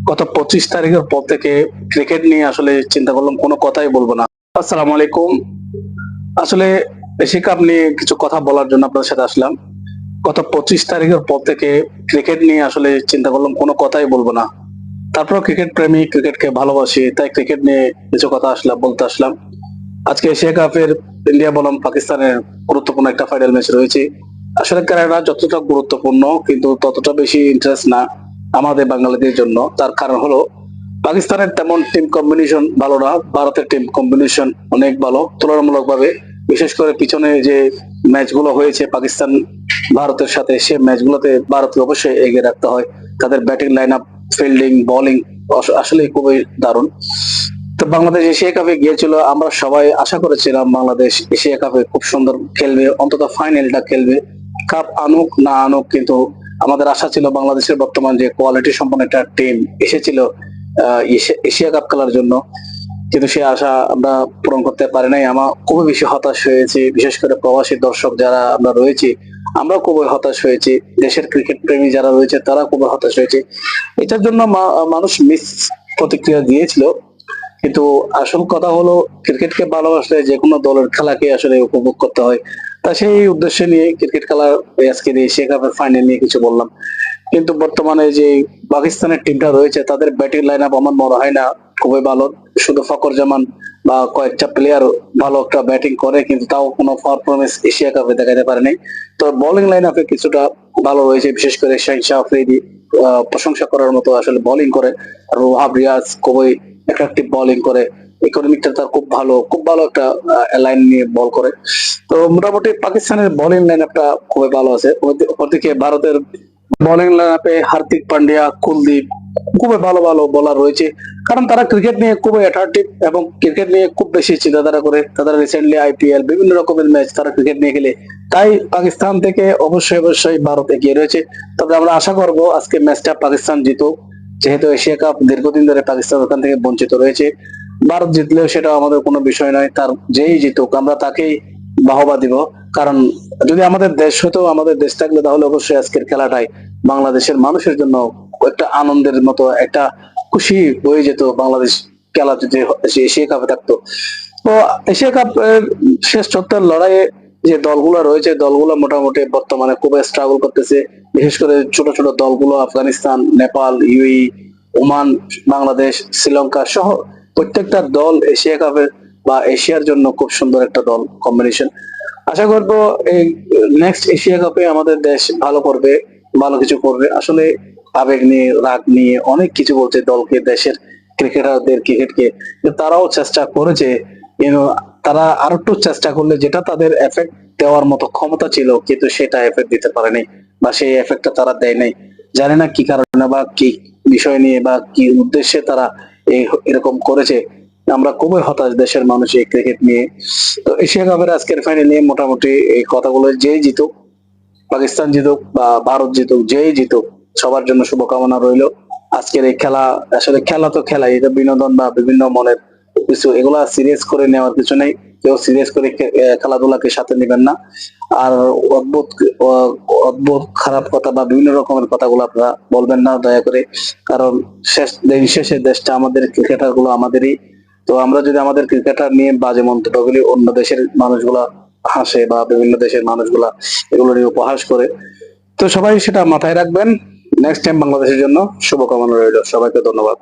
গত 25 তারিখের পর থেকে ক্রিকেট নিয়ে আসলে চিন্তা করলাম কোনো কথাই বলবো না। আসসালামু আলাইকুম। আসলে এশিয়া কাপ নিয়ে কিছু কথা বলার জন্য আপনার সাথে আসলাম। গত 25 তারিখের পর থেকে ক্রিকেট নিয়ে আসলে চিন্তা করলাম কোনো কথাই বলবো না। তারপর ক্রিকেট প্রেমী, ক্রিকেটকে ভালোবাসি, তাই ক্রিকেট নিয়ে কিছু কথা বলতে আসলাম। আজকে এশিয়া কাপের ইন্ডিয়া বনাম পাকিস্তানের গুরুত্বপূর্ণ একটা ফাইনাল ম্যাচ রয়েছে। আসলে খেলাটা যতটা গুরুত্বপূর্ণ কিন্তু ততটা বেশি ইন্টারেস্ট না আমাদের বাঙালিদের জন্য। তার কারণ হলো পাকিস্তানের তেমন টিম কম্বিনেশন ভালো না, ভারতের টিম কম্বিনেশন অনেক ভালো তুলনামূলকভাবে। বিশেষ করে পিছনে যে ম্যাচগুলো হয়েছে পাকিস্তান ভারতের সাথে, সে ম্যাচগুলোতে ভারতকে অবশ্যই এগিয়ে রাখতে হয়। তাদের batting line up, fielding, bowling আসলে খুবই দারুণ। তো বাংলাদেশ এশিয়া কাপে গিয়েছিল, আমরা সবাই আশা করেছিলাম বাংলাদেশ এশিয়া কাপে খুব সুন্দর খেলবে, অন্তত ফাইনালটা খেলবে। কাপ আনুক না আনুক, কিন্তু আমাদের আশা ছিল বাংলাদেশের বর্তমান যে কোয়ালিটি সম্পন্ন একটা টিম এসেছিল এশিয়া কাপ খেলার জন্য, কিন্তু সে আশা আমরা পূরণ করতে পারি নাই। আমার খুবই বেশি হতাশ হয়েছি, বিশেষ করে প্রবাসী দর্শক যারা আমরা রয়েছি, আমরা খুবই হতাশ হয়েছি। দেশের ক্রিকেট প্রেমী যারা রয়েছে তারা খুবই হতাশ হয়েছে। এটার জন্য মানুষ মিস প্রতিক্রিয়া দিয়েছিল, কিন্তু আসল কথা হলো ক্রিকেটকে ভালোবাসলে যে কোনো দলের খেলাকে আসলে উপভোগ করতে হয়। তা সেই উদ্দেশ্যে নিয়ে ক্রিকেট খেলার আজকে এশিয়া কাপের ফাইনাল নিয়ে কিছু বললাম। কিন্তু বর্তমানে যে পাকিস্তানের টিমটা রয়েছে তাদের ব্যাটিং লাইন আপ আমার মনে হয় না খুবই ভালো। শুধু ফকর জামান বা কয়েকটা প্লেয়ার ভালো একটা ব্যাটিং করে, কিন্তু তাও কোনো পারফরমেন্স এশিয়া কাপে দেখাতে পারেনি। তো বোলিং লাইন আপে কিছুটা ভালো রয়েছে, বিশেষ করে শাহিন শাহ আফ্রিদি প্রশংসা করার মতো আসলে বোলিং করে। আর ওয়াহাব রিয়াজ খুবই অ্যাট্রাকটিভ বোলিং করে। ইকোনমিকটা তার খুব ভালো, খুব ভালো একটা লাইন নিয়ে বল করে। তো মোটামুটি পাকিস্তানের বোলিং লাইন আপটা খুবই ভালো আছে। অপরদিকে ভারতের বোলিং লাইন আপে হার্দিক পান্ডিয়া, কুলদীপ খুবই ভালো ভালো বোলার রয়েছে। কারণ তারা ক্রিকেট নিয়ে খুবই অ্যাট্রাকটিভ এবং ক্রিকেট নিয়ে খুব বেশি চিন্তাধারা করে। তারা রিসেন্টলি আইপিএল বিভিন্ন রকমের ম্যাচ তারা ক্রিকেট নিয়ে খেলে। তাই পাকিস্তান থেকে অবশ্যই অবশ্যই ভারত এগিয়ে রয়েছে। তবে আমরা আশা করব আজকে ম্যাচটা পাকিস্তান জিতুক, যেহেতু এশিয়া কাপ দীর্ঘদিন ধরে পাকিস্তান ওখান থেকে বঞ্চিত রয়েছে। ভারত জিতলেও সেটা আমাদের কোনো বিষয় নয়, তার যেই জিতুক আমরা তাকেই বাহবা দিব। কারণ যদি আমাদের দেশ হতো, আমাদের দেশ থাকলে তাহলে অবশ্যই আজকের খেলাটাই বাংলাদেশের মানুষের জন্য একটা আনন্দের মতো একটা খুশি হয়ে যেত। বাংলাদেশ খেলা যদি এশিয়া কাপে থাকতো। তো এশিয়া কাপ শেষ চত্বর লড়াইয়ে যে দলগুলো রয়েছে, দলগুলো মোটামুটি বর্তমানে খুব স্ট্রাগল করতেছে। বিশেষ করে ছোট ছোট দলগুলো আফগানিস্তান, নেপাল, ইউএই, ওমান, বাংলাদেশ, শ্রীলঙ্কা সহ প্রত্যেকটা দল এশিয়া কাপের বা এশিয়ার জন্য খুব সুন্দর একটা দল কম্বিনেশন। আশা করবো এই নেক্সট এশিয়া কাপে আমাদের দেশ ভালো করবে, ভালো কিছু করবে। আসলে আবেগ নিয়ে, রাগ নিয়ে অনেক কিছু বলছে দলকে, দেশের ক্রিকেটারদের, ক্রিকেটকে, কিন্তু তারাও চেষ্টা করেছে। কিন্তু তারা আরো একটু চেষ্টা করলে যেটা তাদের এফেক্ট দেওয়ার মতো ক্ষমতা ছিল, কিন্তু সেটা এফেক্ট দিতে পারেনি বা সেই এফেক্টটা তারা দেয় নাই। জানি না কি কারণে বা কি বিষয় নিয়ে বা কি উদ্দেশ্যে তারা এরকম করেছে। আমরা খুবই হতাশ দেশের মানুষ এই ক্রিকেট নিয়ে। তো এশিয়া কাপের আজকের ফাইনালে মোটামুটি এই কথাগুলো, যেই জিতুক, পাকিস্তান জিতুক বা ভারত জিতুক, যেই জিতুক, সবার জন্য শুভকামনা রইলো। আজকের এই খেলা, আসলে খেলা তো খেলাই, এটা বিনোদন বা বিভিন্ন মনের কিছু, এগুলা সিরিয়াস করে নেওয়ার কিছু নেই। কেউ সিরিয়াস করে খেলাধুলাকে সাথে নেবেন না। আর অদ্ভুত অদ্ভুত খারাপ কথা বা বিভিন্ন রকমের কথাগুলো আপনারা বলবেন না দয়া করে। কারণ দিন শেষে দেশটা আমাদের, ক্রিকেটার গুলো আমাদেরই। তো আমরা যদি আমাদের ক্রিকেটার নিয়ে বাজে মন্তব্য করি, অন্য দেশের মানুষগুলা হাসে বা বিভিন্ন দেশের মানুষগুলা এগুলো নিয়ে উপহাস করে। তো সবাই সেটা মাথায় রাখবেন। নেক্সট টাইম বাংলাদেশের জন্য শুভকামনা রইল। সবাইকে ধন্যবাদ।